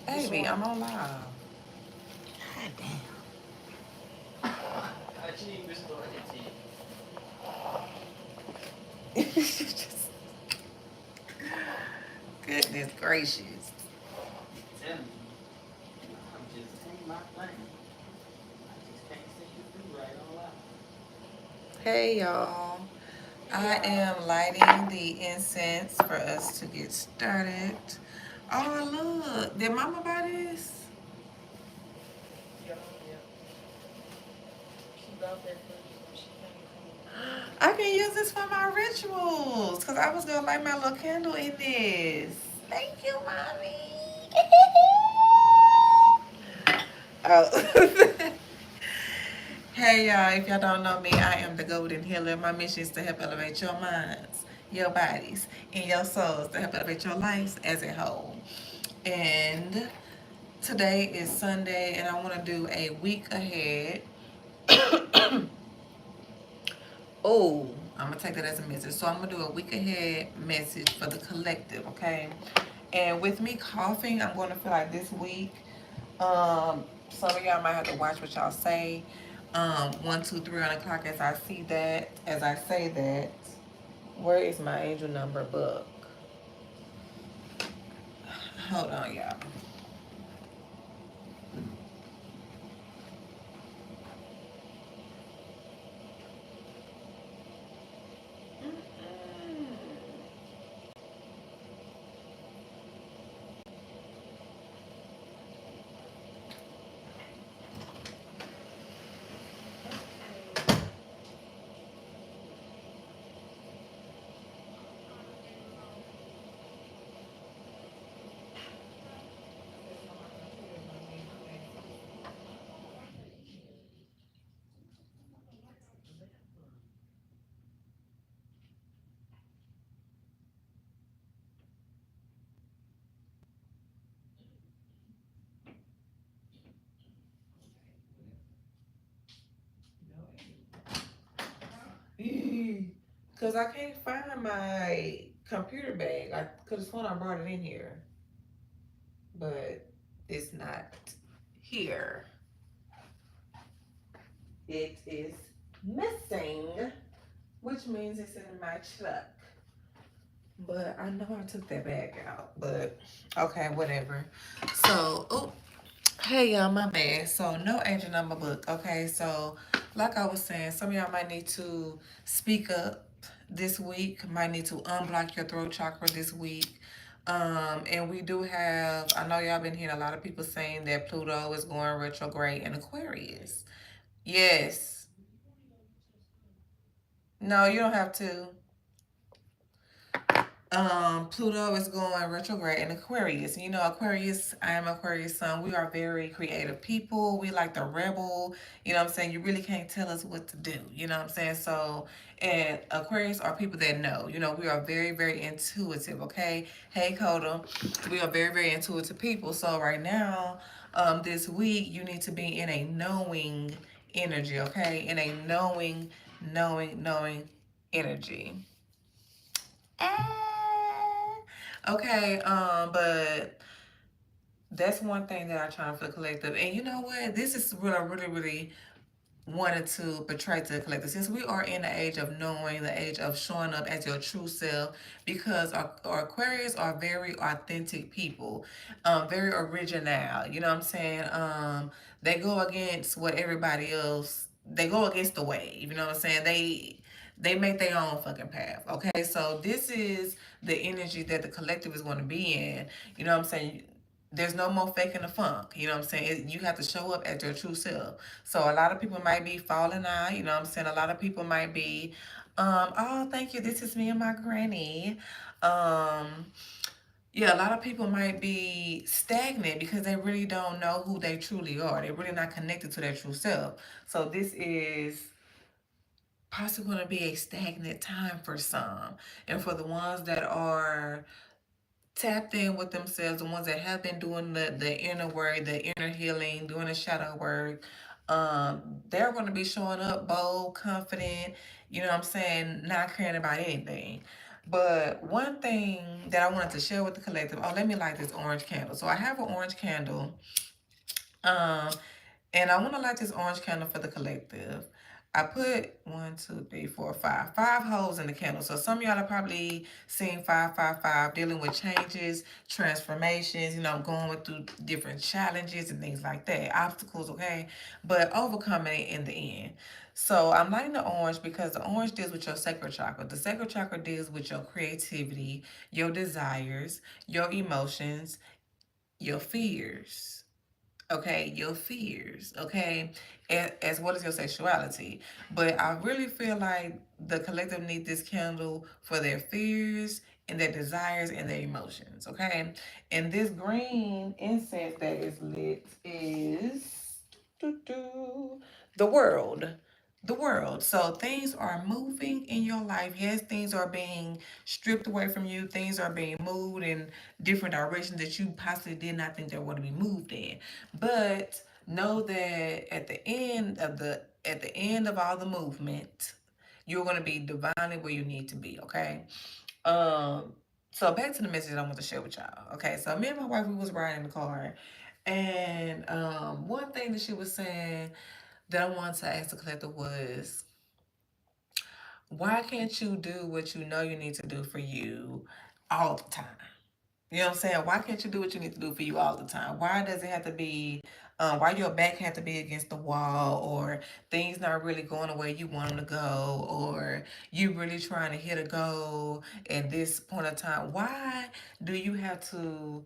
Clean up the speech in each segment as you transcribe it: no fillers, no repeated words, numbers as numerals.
Baby, I'm on live. God damn. Just, goodness gracious. Hey y'all. I am lighting the incense for us to get started. Oh look, did Mama buy this? I can use this for my rituals because I was gonna light my little candle in this. Thank you, mommy. Oh. Hey y'all, if y'all don't know me, I am the Golden Healer. My mission is to help elevate your minds, your bodies, and your souls to help elevate your lives as a whole. And today is Sunday, and I want to do a week ahead. Oh, I'm gonna take that as a message. So I'm gonna do a week ahead message for the collective, okay? And with me coughing, I'm gonna feel like this week. Some of y'all might have to watch what y'all say. 1, 2, 3 on the clock as I see that, as I say that. Where is my angel number book? Hold on, y'all. Because I can't find my computer bag. I could have sworn I brought it in here, but it's not here. It is missing, which means it's in my truck. But I know I took that bag out. But okay, whatever. So, oh, hey y'all, my bad. So no angel number book. Okay, so like I was saying, some of y'all might need to speak up this week. Might need to unblock your throat chakra this week. And we do have. I know y'all been hearing a lot of people saying that Pluto is going retrograde in Aquarius. Yes. No, you don't have to. Pluto is going retrograde in Aquarius. You know, Aquarius, I am Aquarius sun. We are very creative people. We like the rebel. You know what I'm saying? You really can't tell us what to do. You know what I'm saying? So, and Aquarius are people that know. You know, we are very, very intuitive, okay? Hey, Coda. We are very, very intuitive people. So, right now, this week, you need to be in a knowing energy, okay? In a knowing energy. Ah. Okay, but that's one thing that I try for the collective. And you know what? This is what I really, really wanted to portray to the collective. Since we are in the age of knowing, the age of showing up as your true self, because our Aquarius are very authentic people, very original. You know what I'm saying? They go against what everybody else. They go against the wave. You know what I'm saying? They make their own fucking path. Okay, so this is the energy that the collective is going to be in. You know what I'm saying? There's no more faking the funk. You know what I'm saying? You have to show up as your true self. So a lot of people might be falling out. You know what I'm saying? A lot of people might be, oh, thank you. This is me and my granny. Um, yeah, a lot of people might be stagnant because they really don't know who they truly are. They're really not connected to their true self. So this is possibly going to be a stagnant time for some. And for the ones that are tapped in with themselves, the ones that have been doing the inner work, the inner healing, doing the shadow work, they're going to be showing up bold, confident, you know what I'm saying, not caring about anything. But one thing that I wanted to share with the collective, oh, let me light this orange candle. So I have an orange candle. Um, and I want to light this orange candle for the collective. I put one, two, three, four, five holes in the candle. So some of y'all have probably seen 555 dealing with changes, transformations, going with through different challenges and things like that, obstacles, okay? But overcoming it in the end. So I'm lighting the orange because the orange deals with your sacral chakra. The sacral chakra deals with your creativity, your desires, your emotions, your fears, okay, your fears, okay, as well as your sexuality. But I really feel like the collective need this candle for their fears and their desires and their emotions, okay. And this green incense that is lit is the world. The world. So things are moving in your life. Yes, things are being stripped away from you. Things are being moved in different directions that you possibly did not think they were to be moved in. But know that at the end of all the movement, you're going to be divinely where you need to be. Okay. Um. So back to the message that I want to share with y'all. Okay. So me and my wife, we was riding in the car, and one thing that she was saying that I wanted to ask the collector was, why can't you do what you know you need to do for you all the time? You know what I'm saying? Why can't you do what you need to do for you all the time? Why does it have to be, why your back have to be against the wall, or things not really going the way you want them to go, or you really trying to hit a goal at this point of time? Do you have to,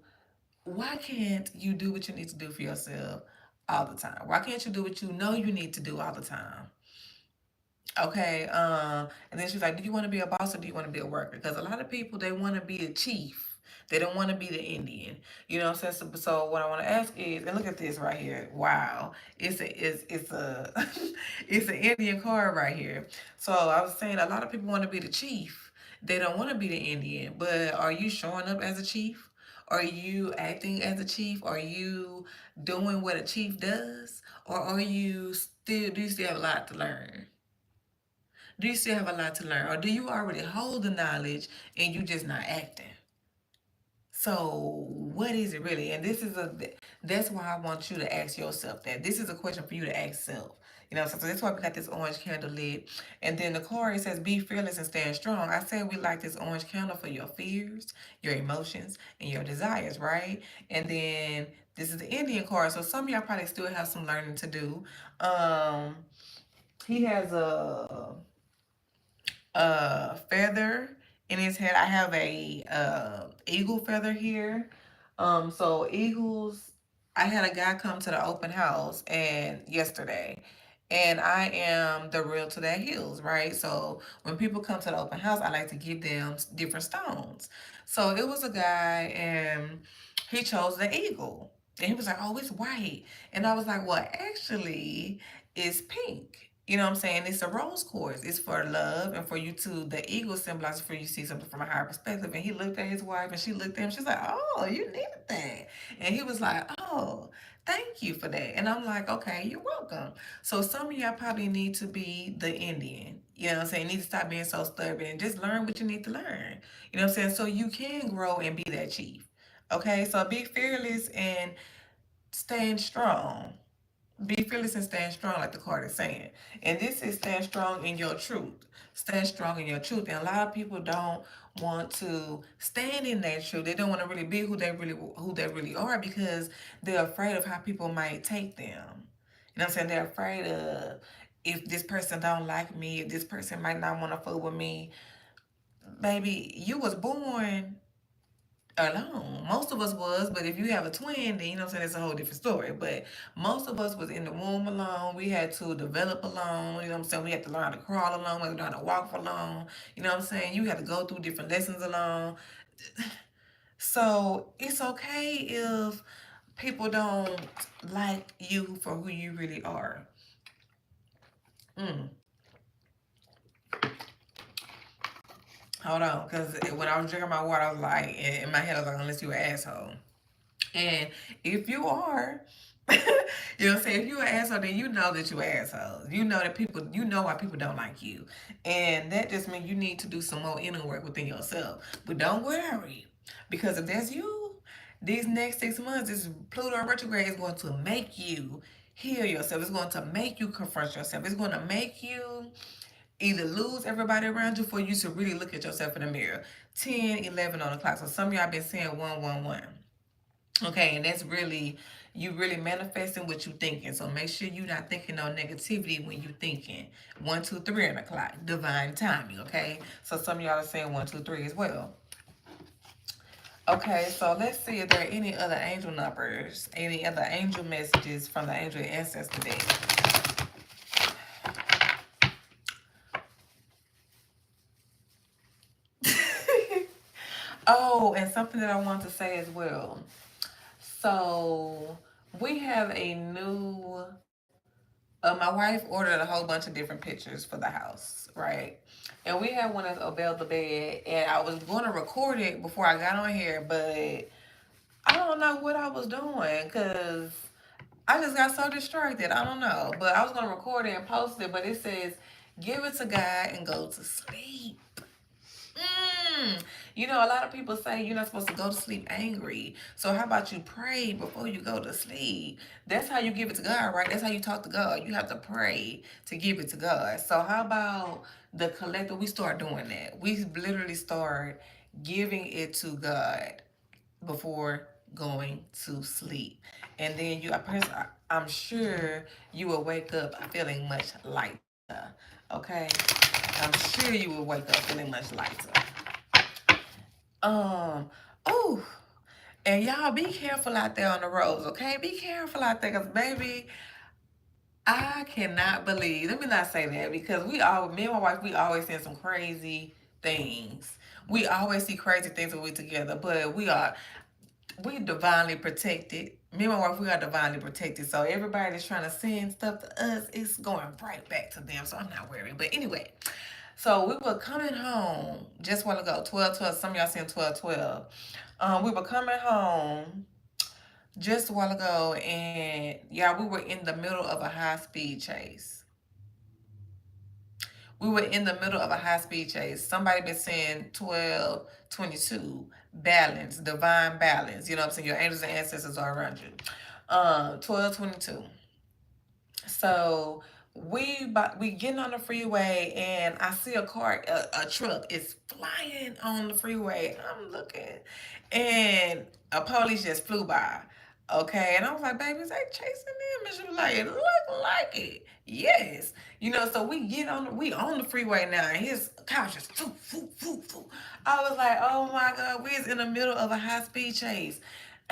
why can't you do what you need to do for yourself all the time? Why can't you do what you know you need to do all the time? Okay, and then she's like, "Do you want to be a boss or do you want to be a worker?" Because a lot of people, they want to be a chief. They don't want to be the Indian. You know what I'm saying? So what I want to ask is, and look at this right here. Wow, it's a it's an Indian card right here. So I was saying a lot of people want to be the chief. They don't want to be the Indian. But are you showing up as a chief? Are you acting as a chief? Are you doing what a chief does? Or are you still, do you still have a lot to learn? Do you still have a lot to learn? Or do you already hold the knowledge and you just not acting? So what is it really? And that's why I want you to ask yourself that. This is a question for you to ask self. So that's why we got this orange candle lit. And then the card, it says, be fearless and stand strong. I said we like this orange candle for your fears, your emotions, and your desires, right? And then this is the Indian card. So some of y'all probably still have some learning to do. Um, he has a feather in his head. I have a eagle feather here. So eagles. I had a guy come to the open house and yesterday, and I am the realtor that heals, right? So when people come to the open house, I like to give them different stones. So it was a guy, and he chose the eagle, and he was like, "Oh, it's white," and I was like, "Well, actually, it's pink." You know what I'm saying? It's a rose quartz. It's for love and for you to, the eagle symbolizes for you to see something from a higher perspective. And he looked at his wife and she looked at him. She's like, "Oh, you needed that." And he was like, "Oh, thank you for that." And I'm like, "Okay, you're welcome." So some of y'all probably need to be the Indian. You know what I'm saying? You need to stop being so stubborn and just learn what you need to learn. You know what I'm saying? So you can grow and be that chief. Okay, so be fearless and stand strong. Be fearless and stand strong, like the card is saying. And this is stand strong in your truth. Stand strong in your truth. And a lot of people don't want to stand in that truth. They don't want to really be who they really are because they're afraid of how people might take them. You know what I'm saying? They're afraid of, if this person don't like me, if this person might not want to fool with me. Baby, you was born alone. Most of us was, but if you have a twin, then you know what I'm saying, it's a whole different story. But most of us was in the womb alone. We had to develop alone. You know what I'm saying? We had to learn how to crawl alone. We had to learn how to walk alone. You know what I'm saying? You had to go through different lessons alone. So it's okay if people don't like you for who you really are. Mm. Hold on, because when I was drinking my water, I was like, in my head, I was like, unless you an asshole. And if you are, You know what I'm saying? If you're an asshole, then you know that you're an asshole. You know that people, you know why people don't like you. And that just means you need to do some more inner work within yourself. But don't worry, because if that's you, these next 6 months, this Pluto retrograde is going to make you heal yourself. It's going to make you confront yourself. It's going to make you either lose everybody around you for you to really look at yourself in the mirror. 10, 11 on the clock. So some of y'all been saying 111. Okay, and that's really you really manifesting what you thinking. So make sure you're not thinking no negativity when you thinking. 1, 2, 3 on the clock. Divine timing, okay? So some of y'all are saying 1, 2, 3 as well. Okay, so let's see if there are any other angel numbers, any other angel messages from the angel ancestor deck. Oh, and something that I want to say as well. So we have a new. My wife ordered a whole bunch of different pictures for the house, right? And we had one that's Abel the bed, and I was going to record it before I got on here, but I don't know what I was doing because I just got so distracted. I don't know, but I was going to record it and post it, but it says, "Give it to God and go to sleep." Mm. You know, a lot of people say you're not supposed to go to sleep angry. So how about you pray before you go to sleep? That's how you give it to God, right? That's how you talk to God. You have to pray to give it to God. So how about the collective? We start doing that. We literally start giving it to God before going to sleep. And then I'm sure you will wake up feeling much lighter. Okay? I'm sure you will wake up feeling much lighter. Um, oh, and y'all be careful out there on the roads, okay? Be careful out there, cause baby, I cannot believe. Let me not say that because me and my wife, we always see some crazy things. We always see crazy things when we together, but we divinely protected. Me and my wife, we are divinely protected. So everybody that's trying to send stuff to us, it's going right back to them. So I'm not worried. But anyway, so we were coming home just a while ago, 12:12. Some of y'all saying 12:12. We were coming home just a while ago, and yeah, we were in the middle of a high speed chase. We were in the middle of a high speed chase. Somebody been saying 12:22, balance, divine balance. You know what I'm saying? Your angels and ancestors are around you. 12:22. So we getting on the freeway and I see a truck is flying on the freeway. I'm looking, and a police just flew by. Okay, and I was like, "Baby, is they chasing them?" And she was like, "It look like it." Yes, you know. So we on the freeway now, and his car just foo foo foo foo. I was like, "Oh my God, we is in the middle of a high speed chase."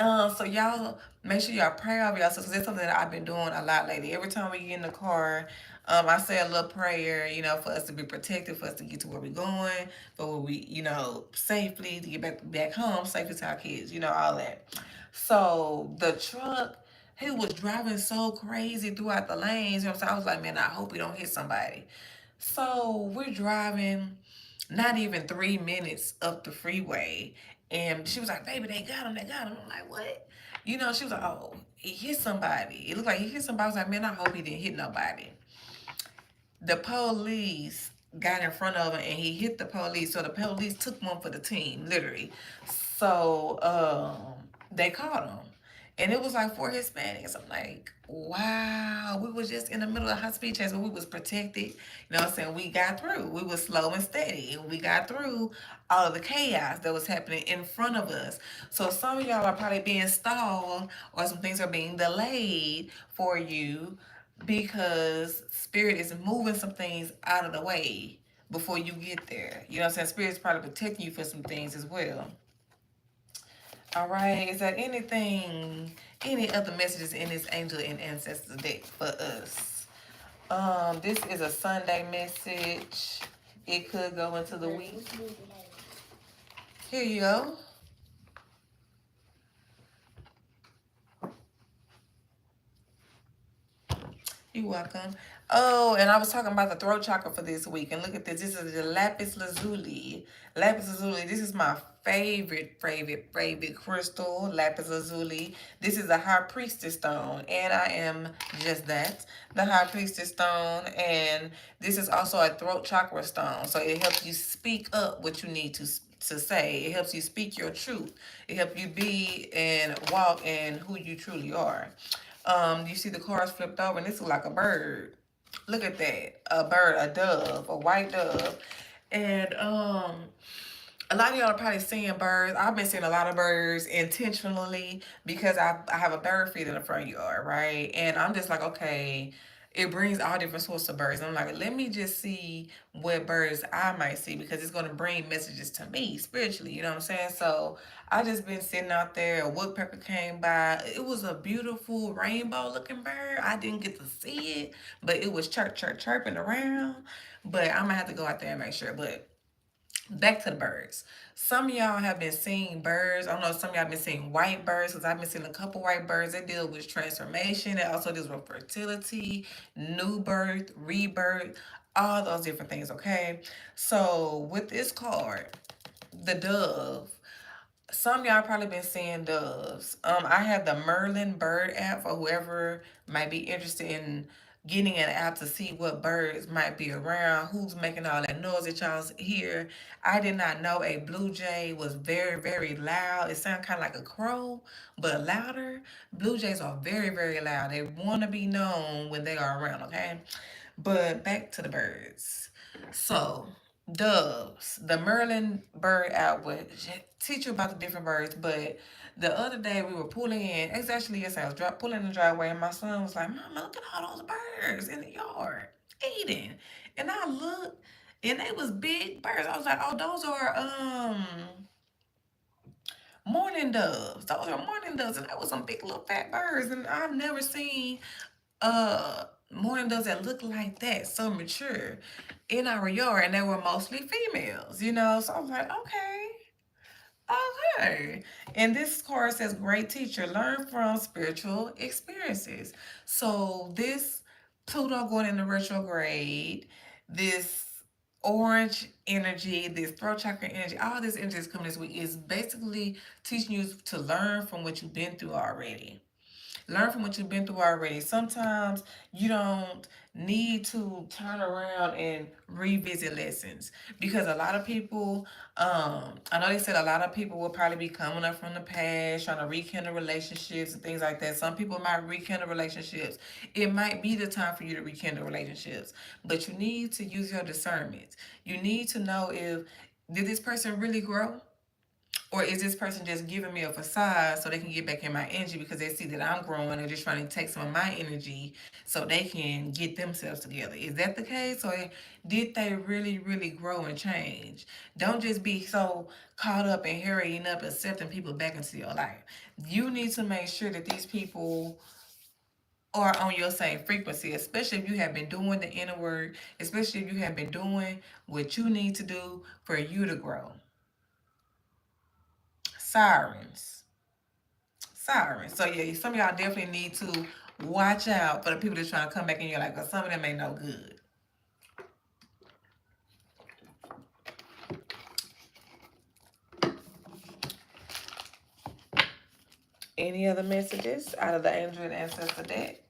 So y'all make sure y'all pray over yourselves because that's something that I've been doing a lot lately. Every time we get in the car, I say a little prayer, you know, for us to be protected, for us to get to where we're going, for where we, you know, safely to get back home, safely to our kids, you know, all that. So the truck, he was driving so crazy throughout the lanes. You know what I'm saying? I was like, man, I hope we don't hit somebody. So we're driving not even 3 minutes up the freeway. And she was like, baby, they got him, they got him. I'm like, what? You know, she was like, oh, he hit somebody. It looked like he hit somebody. I was like, man, I hope he didn't hit nobody. The police got in front of him and he hit the police. So the police took one for the team, literally. So they caught him. And it was like 4 Hispanics. I'm like, wow, we was just in the middle of a high speed chase, but we was protected. You know what I'm saying? We got through. We was slow and steady. And we got through all of the chaos that was happening in front of us. So some of y'all are probably being stalled or some things are being delayed for you because spirit is moving some things out of the way before you get there. You know what I'm saying? Spirit's probably protecting you for some things as well. All right. Is there any other messages in this angel and ancestor deck for us? This is a Sunday message. It could go into the week. Here you go. You're welcome. Oh, and I was talking about the throat chakra for this week. And look at this. This is the lapis lazuli. Lapis lazuli. This is my favorite crystal, lapis lazuli. This is a high priestess stone, and I am just that, the high priestess stone. And this is also a throat chakra stone, so it helps you speak up what you need to say. It helps you speak your truth. It helps you be and walk in who you truly are. You see the cards flipped over, and this is like a bird. Look at that. A bird, a dove, a white dove. And a lot of y'all are probably seeing birds. I've been seeing a lot of birds intentionally because I have a bird feed in the front yard, right? And I'm just like, okay, it brings all different sorts of birds. I'm like, let me just see what birds I might see because it's gonna bring messages to me spiritually. You know what I'm saying? So I just been sitting out there. A woodpecker came by. It was a beautiful rainbow looking bird. I didn't get to see it, but it was chirping around. But I'm gonna have to go out there and make sure. But back to the birds. Some of y'all have been seeing birds. I don't know, some of y'all been seeing white birds because I've been seeing a couple white birds. They deal with transformation. It also deals with fertility, new birth, rebirth, all those different things, okay? So with this card, the dove, some of y'all probably been seeing doves. I have the Merlin Bird app for whoever might be interested in getting an app to see what birds might be around, who's making all that noise that y'all hear. I did not know a blue jay was very loud. It sounds kind of like a crow, but louder. Blue jays are very loud. They want to be known when they are around, okay? But back to the birds. So, doves, the Merlin bird out would teach you about the different birds. But the other day we were pulling in, it's actually yesterday, I was pulling in the driveway, and my son was like, Mama, look at all those birds in the yard eating. And I looked, and they was big birds. I was like, oh, those are mourning doves. Those are mourning doves. And that was some big little fat birds. And I've never seen mourning doves that look like that, so mature, in our yard, and they were mostly females, you know. So I was like, okay. And this card says, great teacher, learn from spiritual experiences. So this Pluto going into retrograde, this orange energy, this throat chakra energy, all this energy that's coming this week is basically teaching you to learn from what you've been through already. Learn from what you've been through already. Sometimes you don't need to turn around and revisit lessons because a lot of people, I know they said a lot of people will probably be coming up from the past, trying to rekindle relationships and things like that. Some people might rekindle relationships. It might be the time for you to rekindle relationships, but you need to use your discernment. You need to know if did this person really grow? Or is this person just giving me a facade so they can get back in my energy because they see that I'm growing and just trying to take some of my energy so they can get themselves together? Is that the case? Or did they really grow and change? Don't just be so caught up and hurrying up accepting people back into your life. You need to make sure that these people are on your same frequency, especially if you have been doing the inner work, especially if you have been doing what you need to do for you to grow. Sirens. Sirens. So yeah, some of y'all definitely need to watch out for the people that's trying to come back in your life because some of them ain't no good. Any other messages out of the angel and ancestor deck?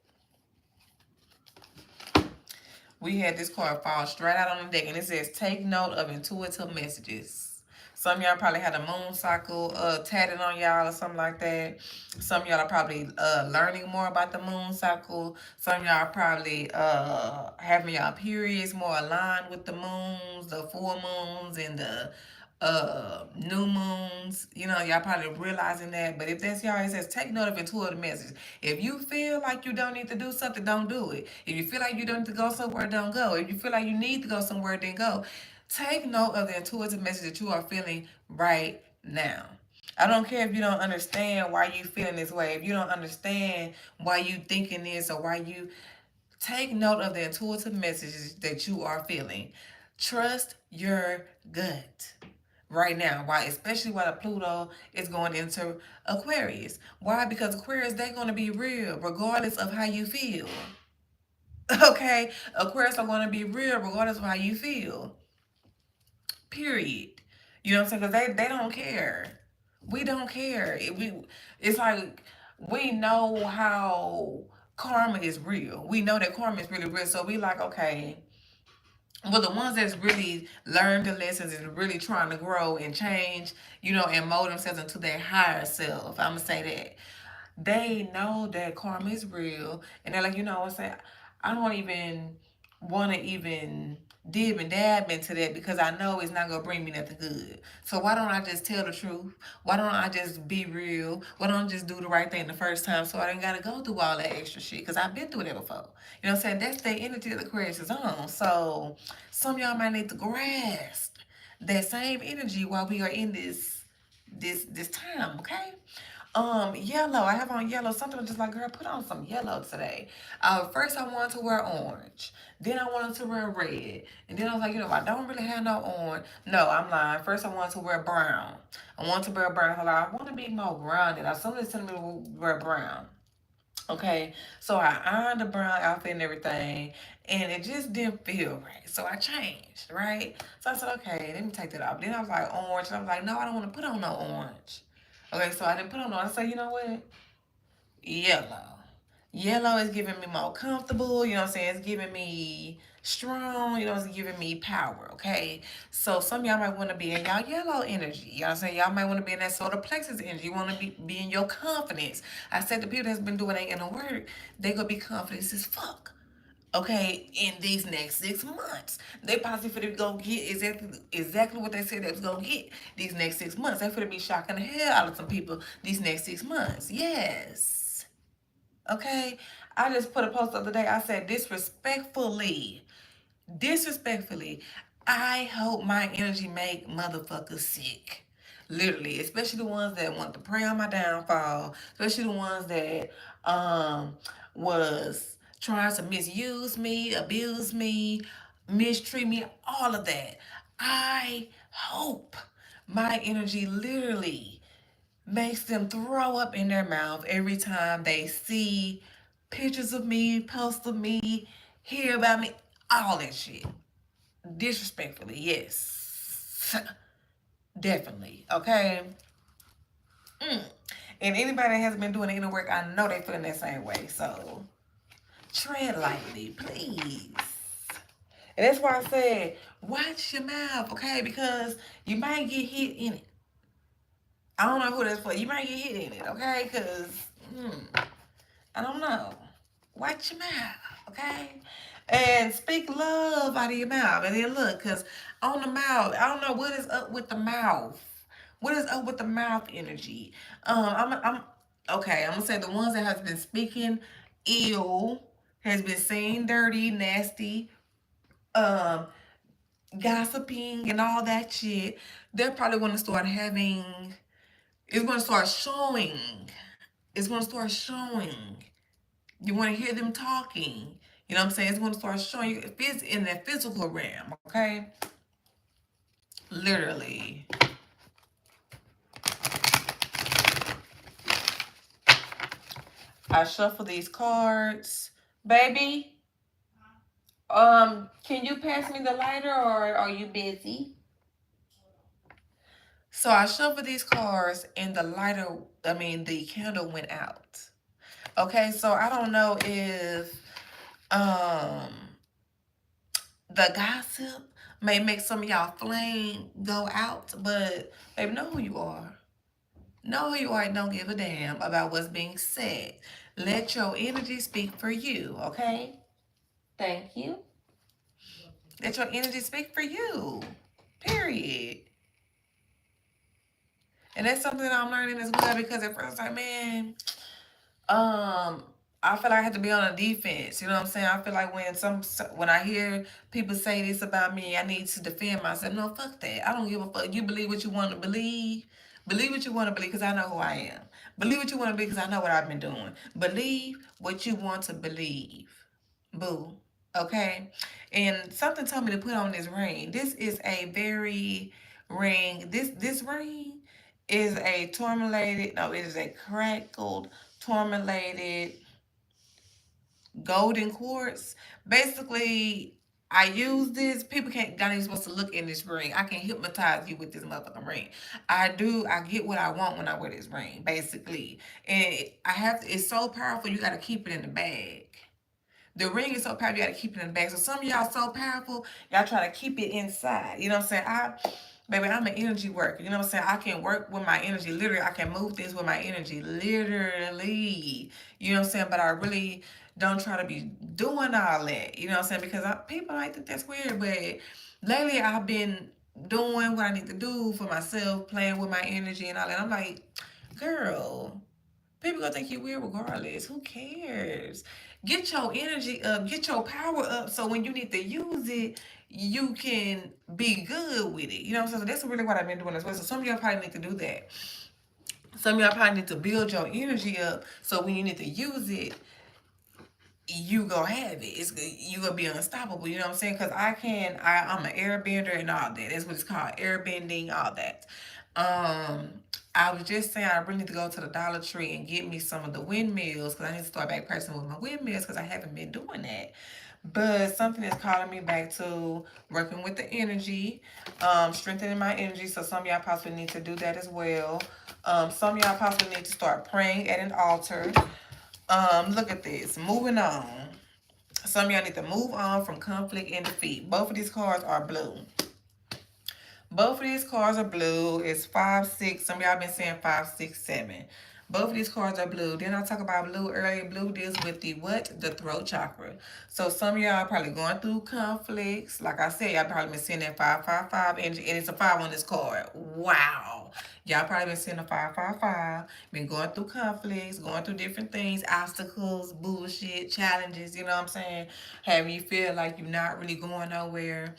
We had this card fall straight out on the deck, and it says, take note of intuitive messages. Some of y'all probably had a moon cycle tatted on y'all or something like that. Some of y'all are probably learning more about the moon cycle. Some of y'all are probably having y'all periods more aligned with the moons, the full moons, and the new moons. You know, y'all probably realizing that. But if that's y'all, it says take note of intuitive messages. If you feel like you don't need to do something, don't do it. If you feel like you don't need to go somewhere, don't go. If you feel like you need to go somewhere, then go. Take note of the intuitive message that you are feeling right now. I don't care if you don't understand why you feeling this way. If you don't understand why you thinking this or why you take note of the intuitive messages that you are feeling. Trust your gut right now. Why? Especially while the Pluto is going into Aquarius. Why? Because Aquarius, they're going to be real regardless of how you feel. Okay? Aquarius are going to be real regardless of how you feel. Period. You know what I'm saying? Because they don't care. We don't care. It's like we know how karma is real. We know that karma is really real. So we like, okay, well, the ones that's really learned the lessons and really trying to grow and change, and mold themselves into their higher self. I'm gonna say that they know that karma is real, and they're like, what I'm saying, I don't even want to even dib and dab into that because I know it's not gonna bring me nothing good. So why don't I just tell the truth? Why don't I just be real? Why don't I just do the right thing the first time so I didn't gotta go through all that extra shit? Because I've been through that before. You know what I'm saying? That's the energy that Aquarius is on. So some of y'all might need to grasp that same energy while we are in this time, okay? Yellow. I have on yellow. Something was just like, girl, put on some yellow today. First I wanted to wear orange. Then I wanted to wear red. And then I was like, I don't really have no orange. No, I'm lying. First I wanted to wear brown. I wanted to wear brown. I want to be more grounded. Somebody's telling me to wear brown. Okay, so I ironed the brown outfit and everything, and it just didn't feel right. So I changed, right? So I said, okay, let me take that off. Then I was like, orange. And I was like, no, I don't want to put on no orange. Okay, so I didn't put on no. I said, you know what? Yellow. Yellow is giving me more comfortable, you know what I'm saying? It's giving me strong, it's giving me power, okay? So some of y'all might want to be in y'all yellow energy. You know what I'm saying? Y'all might want to be in that solar plexus energy. You want to be in your confidence. I said the people that's been doing that inner work, they gonna be confident as fuck. Okay, in these next 6 months, they possibly finna go get exactly what they said they was gonna get these next 6 months. They finna be shocking the hell out of some people these next 6 months. Yes. Okay, I just put a post the other day. I said disrespectfully, I hope my energy make motherfuckers sick. Literally, especially the ones that want to prey on my downfall, especially the ones that was trying to misuse me, abuse me, mistreat me, all of that. I hope my energy literally makes them throw up in their mouth every time they see pictures of me, posts of me, hear about me, all that shit. Disrespectfully, yes. Definitely. Okay. Mm. And anybody that has been doing inner work, I know they feeling that same way. So tread lightly, please. And that's why I said, watch your mouth, okay? Because you might get hit in it. I don't know who that's for. You might get hit in it, okay? Because, I don't know. Watch your mouth, okay? And speak love out of your mouth. And then look, because on the mouth, I don't know what is up with the mouth. What is up with the mouth energy? I'm okay. I'm gonna say the ones that has been speaking ill, has been saying dirty, nasty, um, gossiping, and all that shit. They're probably gonna start having. It's gonna start showing. It's gonna start showing. You want to hear them talking. You know what I'm saying? It's going to start showing you it's in that physical realm, okay? Literally. I shuffle these cards. Baby, can you pass me the lighter or are you busy? So I shuffle these cards and the candle went out. Okay, so I don't know if um the gossip may make some of y'all flame go out, but baby, know who you are. Know who you are and don't give a damn about what's being said. Let your energy speak for you, okay? Thank you. Let your energy speak for you. Period. And that's something that I'm learning as well because at first I was like, man, um, I feel like I have to be on the defense. You know what I'm saying? I feel like when I hear people say this about me, I need to defend myself. No, fuck that. I don't give a fuck. You believe what you want to believe. Believe what you want to believe because I know who I am. Believe what you want to believe because I know what I've been doing. Believe what you want to believe. Boo. Okay? And something told me to put on this ring. This is a very ring. This ring is a tourmalated, no, it is a crackled, tourmalated golden quartz. Basically, I use this. People can't not even supposed to look in this ring. I can hypnotize you with this motherfucking ring. I do. I get what I want when I wear this ring, basically. And I have to. It's so powerful. You got to keep it in the bag. The ring is so powerful, you gotta keep it in the bag. So some of y'all so powerful, y'all try to keep it inside. You know what I'm saying? Baby, I'm an energy worker. You know what I'm saying? I can work with my energy. Literally, I can move things with my energy. Literally. You know what I'm saying? But I really don't try to be doing all that. You know what I'm saying? Because people might think that's weird, but lately I've been doing what I need to do for myself, playing with my energy and all that. I'm like, girl, people gonna think you weird regardless. Who cares? Get your energy up, get your power up so when you need to use it, you can be good with it. You know what I'm saying? So that's really what I've been doing as well. So some of y'all probably need to do that. Some of y'all probably need to build your energy up so when you need to use it, you gonna have it. You gonna be unstoppable. You know what I'm saying? Because I'm an airbender and all that. That's what it's called, airbending, all that. Um, I was just saying I really need to go to the Dollar Tree and get me some of the windmills because I need to start back practicing with my windmills because I haven't been doing that. But something is calling me back to working with the energy, strengthening my energy. So some of y'all possibly need to do that as well. Some of y'all possibly need to start praying at an altar. Look at this. Moving on. Some of y'all need to move on from conflict and defeat. Both of these cards are blue. Both of these cards are blue. It's 5, 6. Some of y'all been saying 5, 6, 7. Both of these cards are blue. Didn't I talk about blue earlier? Blue deals with the what? The throat chakra. So some of y'all are probably going through conflicts. Like I said, y'all probably been seeing that 5, 5, 5 energy, and it's a 5 on this card. Wow. Y'all probably been seeing a 5, 5, 5. Been going through conflicts, going through different things, obstacles, bullshit, challenges. You know what I'm saying? Having you feel like you're not really going nowhere.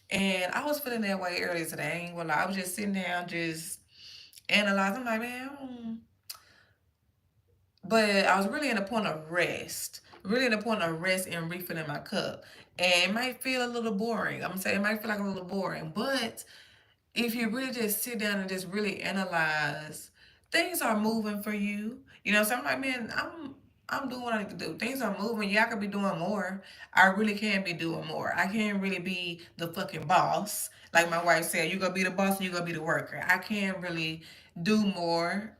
And I was feeling that way earlier today. I ain't gonna lie. I was just sitting down, just analyzing. I'm like, man, but I was really in a point of rest. Really in a point of rest and refilling my cup. And it might feel a little boring. I'm gonna say it might feel like a little boring, but if you really just sit down and just really analyze, things are moving for you. You know, so I'm like, man, I'm doing what I need to do. Things are moving. Yeah, I could be doing more. I really can be doing more. I can't really be the fucking boss. Like my wife said, you gonna be the boss and you gonna be the worker. I can't really do more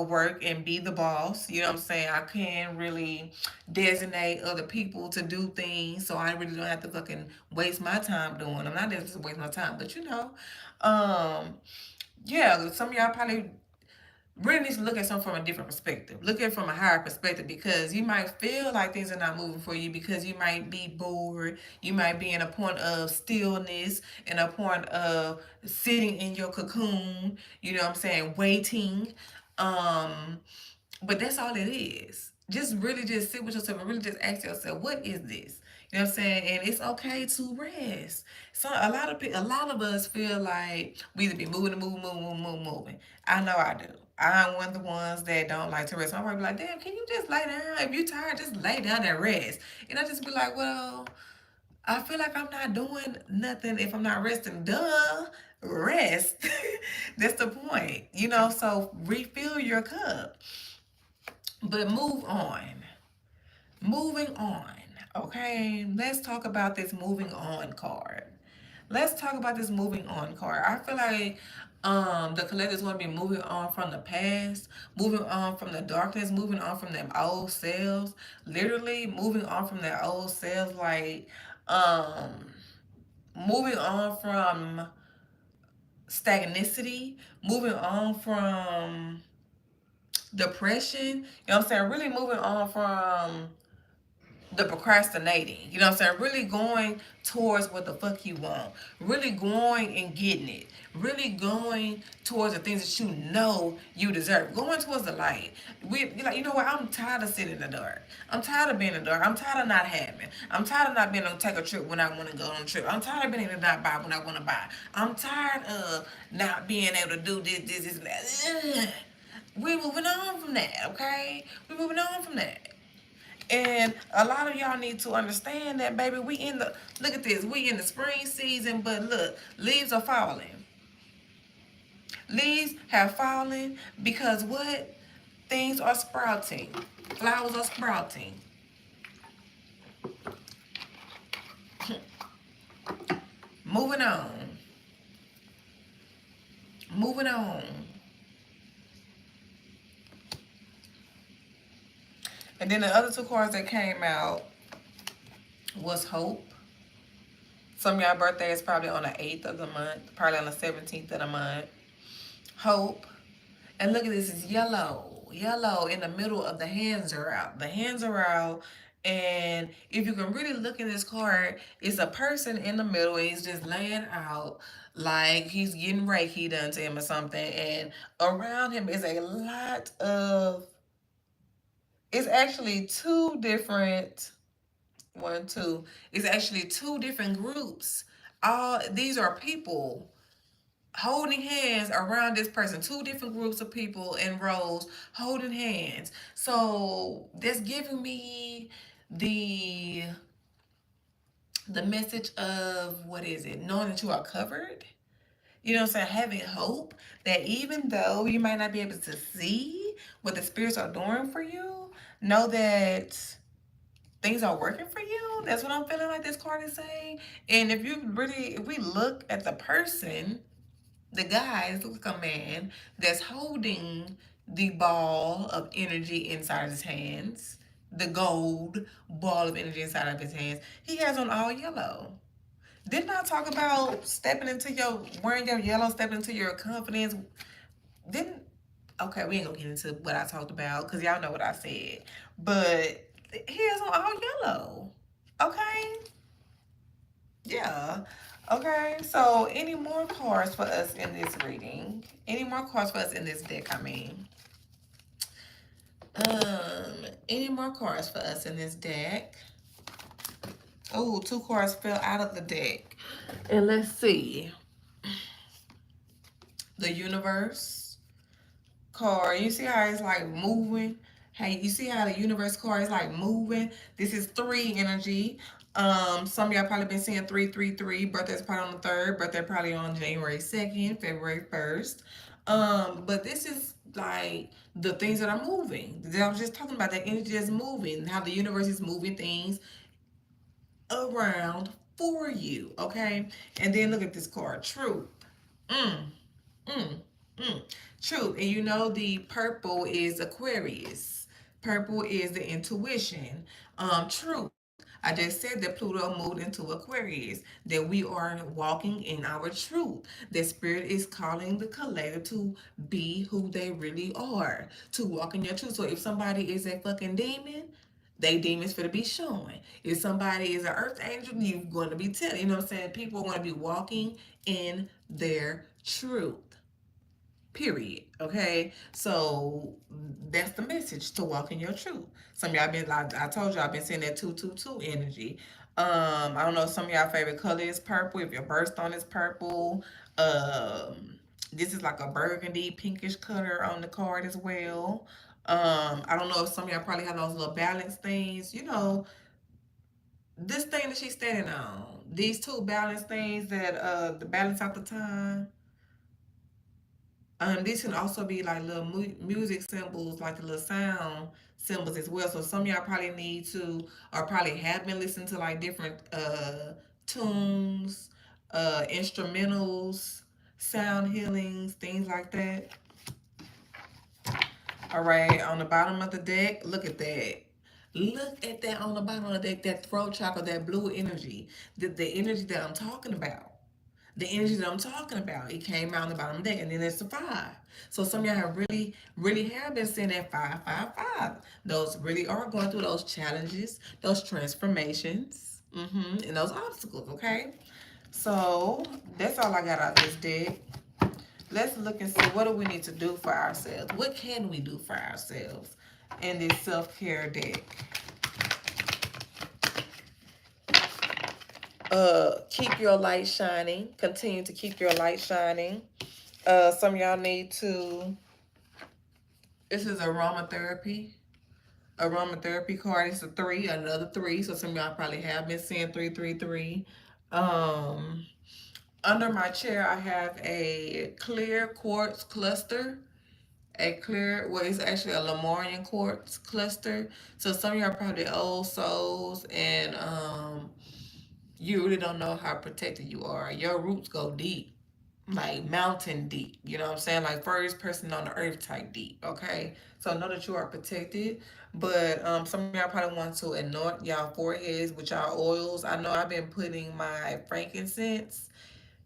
work and be the boss. You know what I'm saying? I can't really designate other people to do things, so I really don't have to fucking waste my time doing them. Not just waste my time, but um, yeah, some of y'all probably really needs to look at something from a different perspective. Look at it from a higher perspective because you might feel like things are not moving for you because you might be bored. You might be in a point of stillness, in a point of sitting in your cocoon, you know what I'm saying, waiting. Um, but that's all it is. Just really just sit with yourself and really just ask yourself, what is this? You know what I'm saying? And it's okay to rest. So a lot of us feel like we either be moving. I know I do. I'm one of the ones that don't like to rest. My wife be like, damn, can you just lay down? If you tired, just lay down and rest. And I just be like, well, I feel like I'm not doing nothing if I'm not resting. Duh. Rest. That's the point. You know, so refill your cup. But move on. Moving on. Okay, let's talk about this moving on card. Let's talk about this moving on card. I feel like the collector is going to be moving on from the past, moving on from the darkness, moving on from them old selves, literally moving on from their old selves, like um moving on from stagnicity, moving on from depression, you know what I'm saying? Really moving on from the procrastinating. You know what I'm saying? Really going towards what the fuck you want. Really going and getting it. Really going towards the things that you know you deserve. Going towards the light. You're like, you know what? I'm tired of sitting in the dark. I'm tired of being in the dark. I'm tired of not having. I'm tired of not being able to take a trip when I want to go on a trip. I'm tired of being able to not buy when I want to buy. I'm tired of not being able to do this, and that. Ugh. We're moving on from that, okay? We're moving on from that. And a lot of y'all need to understand that, baby, look at this, we in the spring season, but look, leaves are falling. Leaves have fallen because what? Things are sprouting. Flowers are sprouting. Moving on. Moving on. And then the other two cards that came out was Hope. Some of y'all birthday is probably on the 8th of the month, probably on the 17th of the month. Hope. And look at this, it's yellow. Yellow in the middle of the hands are out. The hands are out. And if you can really look at this card, it's a person in the middle and he's just laying out like he's getting Reiki done to him or something. And around him is a lot of, it's actually two different, one, two, it's actually two different groups. All these are people holding hands around this person, two different groups of people in rows holding hands. So that's giving me the the message of, what is it, knowing that you are covered. You know what I'm saying? Having hope that even though you might not be able to see what the spirits are doing for you, know that things are working for you. That's what I'm feeling like this card is saying. And if we look at the person, the guy is like a man that's holding the ball of energy inside of his hands, the gold ball of energy inside of his hands. He has on all yellow. Didn't I talk about stepping into your, wearing your yellow, stepping into your confidence? Didn't, okay, we ain't gonna get into what I talked about because y'all know what I said. But he has on all yellow. Okay? Yeah. Okay, so any more cards for us in this reading? Any more cards for us in this deck, I mean. Any more cards for us in this deck? Oh, two cards fell out of the deck. And let's see. The universe card. You see how it's like moving? Hey, you see how the universe card is like moving? This is 3 energy. Some of y'all probably been seeing 333. Birthday's probably on the 3rd. Birthday probably on January 2nd, February 1st. But this is like the things that are moving. That I was just talking about, that energy that's moving, how the universe is moving things around for you. Okay. And then look at this card, truth. Mm, mm, mm. Truth. And you know the purple is Aquarius. Purple is the intuition. Truth. I just said that Pluto moved into Aquarius, that we are walking in our truth. That spirit is calling the collective to be who they really are, to walk in your truth. So if somebody is a fucking demon, they demons for to be showing. If somebody is an earth angel, you're going to be telling. You know what I'm saying? People are going to be walking in their truth. Period. Okay. So that's the message, to walk in your truth. Some of y'all been like, I told y'all, I've been seeing that 222 energy. I don't know, some of y'all favorite color is purple. If your birthstone is purple, this is like a burgundy pinkish color on the card as well. I don't know if some of y'all probably have those little balance things. You know, this thing that she's standing on. These two balance things that the balance out the time. These can also be like little music symbols, like the little sound symbols as well. So some of y'all probably need to, or probably have been listening to like different tunes, instrumentals, sound healings, things like that. All right, on the bottom of the deck, look at that. Look at that on the bottom of the deck, that throat chakra, that blue energy, the energy that I'm talking about. The energy that I'm talking about, it came out on the bottom deck, and then it's the 5. So some of y'all have really, really have been seeing that 555. Those really are going through those challenges, those transformations, and those obstacles. Okay, so that's all I got out of this deck. Let's look and see, what do we need to do for ourselves. What can we do for ourselves in this self-care deck? Keep your light shining. Continue to keep your light shining. Some of y'all need to, this is aromatherapy. Aromatherapy card. It's a 3, another 3. So some of y'all probably have been seeing 333. Under my chair, I have a clear quartz cluster. A clear, well, it's actually a Lemurian quartz cluster. So some of y'all are probably old souls and you really don't know how protected you are. Your roots go deep, like mountain deep. You know what I'm saying? Like first person on the earth type deep. Okay, so know that you are protected. But some of y'all probably want to anoint y'all foreheads with y'all oils. I know I've been putting my frankincense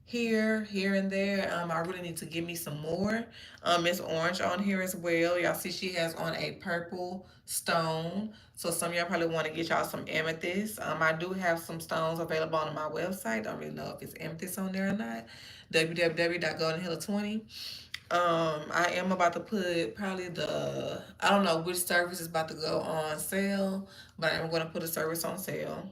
here and there. I really need to give me some more. It's orange on here as well. Y'all see she has on a purple stone. So some of y'all probably want to get y'all some amethyst. I do have some stones available on my website. Don't really know if it's amethyst on there or not. www.goldenhilla20. I am about to put probably I don't know which service is about to go on sale, but I am going to put a service on sale.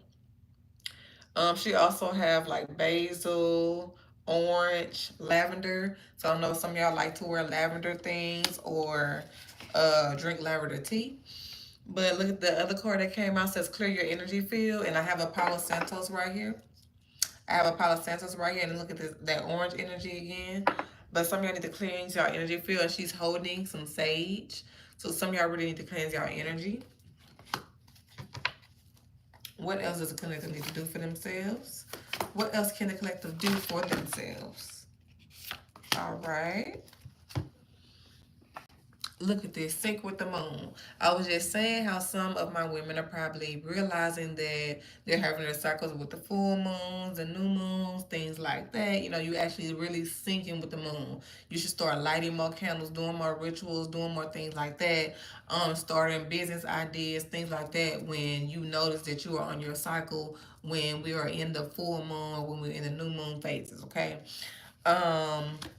She also have like basil, orange, lavender. So I know some of y'all like to wear lavender things or drink lavender tea. But look at the other card that came out, says clear your energy field, and I have a Palo Santos right here. I have a Palo Santos right here, and look at that orange energy again. But some of y'all need to cleanse y'all energy field, and she's holding some sage. So some of y'all really need to cleanse y'all energy. What else does a collective need to do for themselves? What else can the collective do for themselves? All right. Look at this, sync with the moon. I was just saying how some of my women are probably realizing that they're having their cycles with the full moons, the new moons, things like that. You know, you actually really syncing with the moon. You should start lighting more candles, doing more rituals, doing more things like that. Starting business ideas, things like that. When you notice that you are on your cycle, when we are in the full moon, or when we're in the new moon phases. Okay.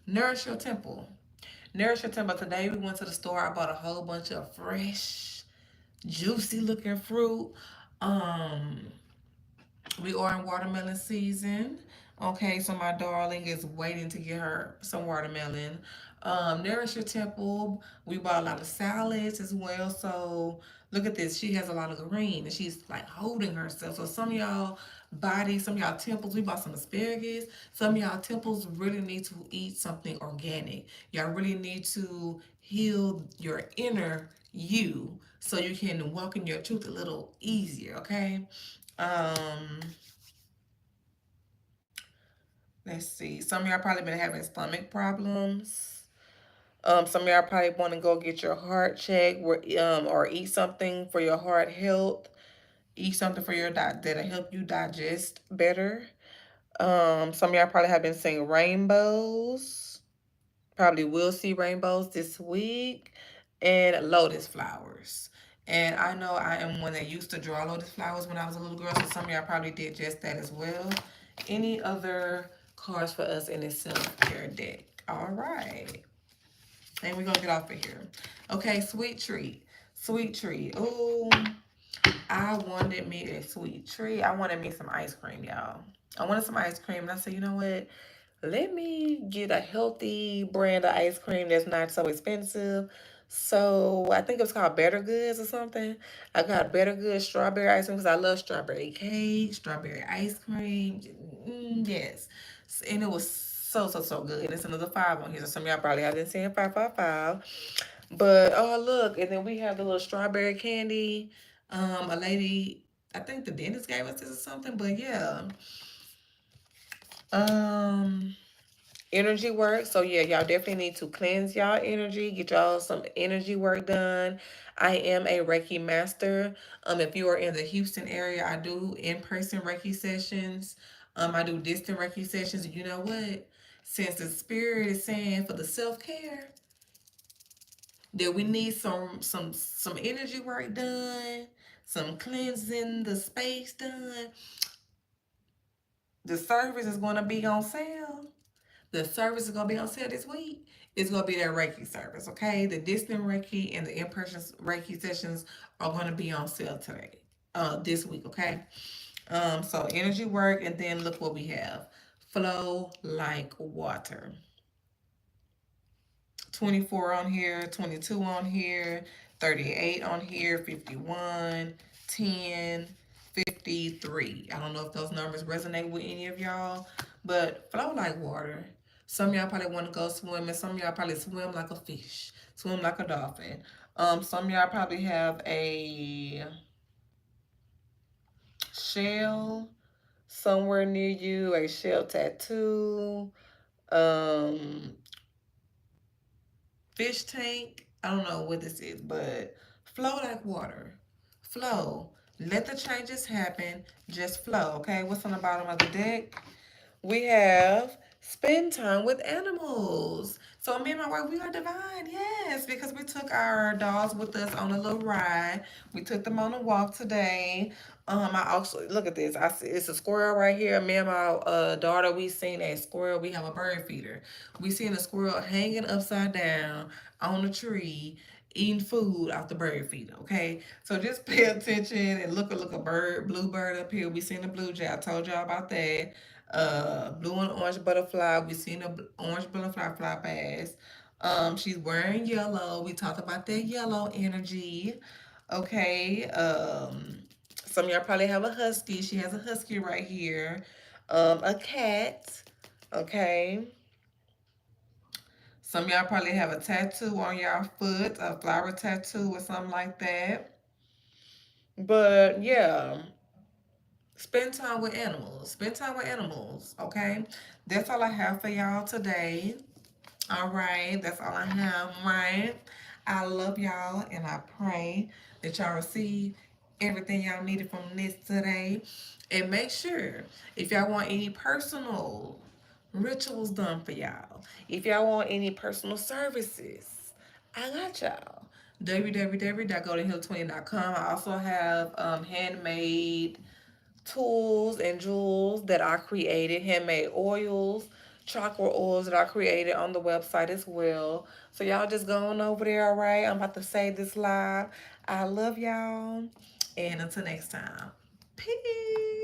Nourish your temple. Nourish your temple. Today we went to the store. I bought a whole bunch of fresh, juicy looking fruit. Um, we are in watermelon season. Okay, so my darling is waiting to get her some watermelon. Nourish your temple. We bought a lot of salads as well. So look at this. She has a lot of green and she's like holding herself. So some of y'all bodies, some of y'all temples, we bought some asparagus. Some of y'all temples really need to eat something organic. Y'all really need to heal your inner you so you can walk in your truth a little easier, okay? Um, let's see. Some of y'all probably been having stomach problems. Some of y'all probably want to go get your heart checked, or eat something for your heart health. Eat something for your that'll help you digest better. Some of y'all probably have been seeing rainbows. Probably will see rainbows this week, and lotus flowers. And I know I am one that used to draw lotus flowers when I was a little girl, so some of y'all probably did just that as well. Any other cards for us in this self-care deck? All right. And we're going to get off of here. Okay, sweet treat. Sweet treat. Oh, I wanted me a sweet treat. I wanted me some ice cream, y'all. I wanted some ice cream, and I said, you know what? Let me get a healthy brand of ice cream that's not so expensive. So I think it was called Better Goods or something. I got Better Goods strawberry ice cream because I love strawberry cake, strawberry ice cream. Yes. And it was so good. And it's another five on here. So some of y'all probably haven't seen 555. But oh look, and then we have the little strawberry candy. A lady, I think the dentist gave us this or something, but yeah. Um Energy work. So yeah, y'all definitely need to cleanse y'all energy, get y'all some energy work done. I am a Reiki master. If you are in the Houston area, I do in-person Reiki sessions. I do distant Reiki sessions. You know what? Since the spirit is saying for the self-care that we need some energy work done, some cleansing the space done, the service is going to be on sale. The service is gonna be on sale this week. It's gonna be their Reiki service, okay? The distant Reiki and the in-person Reiki sessions are gonna be on sale today, this week, okay? So energy work, and then look what we have: flow like water. 24 on here, 22 on here, 38 on here, 51, 10, 53. I don't know if those numbers resonate with any of y'all, but flow like water. Some of y'all probably want to go swimming. Some of y'all probably swim like a fish, swim like a dolphin. Some of y'all probably have a shell somewhere near you, a shell tattoo, um, fish tank. I don't know what this is, but flow like water. Flow. Let the changes happen. Just flow, okay? What's on the bottom of the deck? We have spend time with animals. So me and my wife, we are divine, yes, because we took our dogs with us on a little ride. We took them on a walk today. I also look at this. I see it's a squirrel right here. Me and my daughter, we seen a squirrel. We have a bird feeder. We seen a squirrel hanging upside down on a tree, eating food off the bird feeder. Okay, so just pay attention and look a bird, blue bird up here. We seen a blue jay. I told y'all about that. Blue and orange butterfly. We seen a orange butterfly fly past. She's wearing yellow. We talked about that yellow energy. Okay. Some of y'all probably have a husky. She has a husky right here. A cat. Okay. Some of y'all probably have a tattoo on y'all foot, a flower tattoo or something like that. But yeah, spend time with animals. Spend time with animals, okay? That's all I have for y'all today. All right, that's all I have, right? I love y'all and I pray that y'all receive everything y'all needed from this today. And make sure if y'all want any personal rituals done for y'all, if y'all want any personal services, I got y'all. www.goldenhill20.com. I also have handmade tools and jewels that I created, handmade oils, chakra oils that I created on the website as well. So y'all just go on over there, all right? I'm about to save this live. I love y'all. And until next time, peace.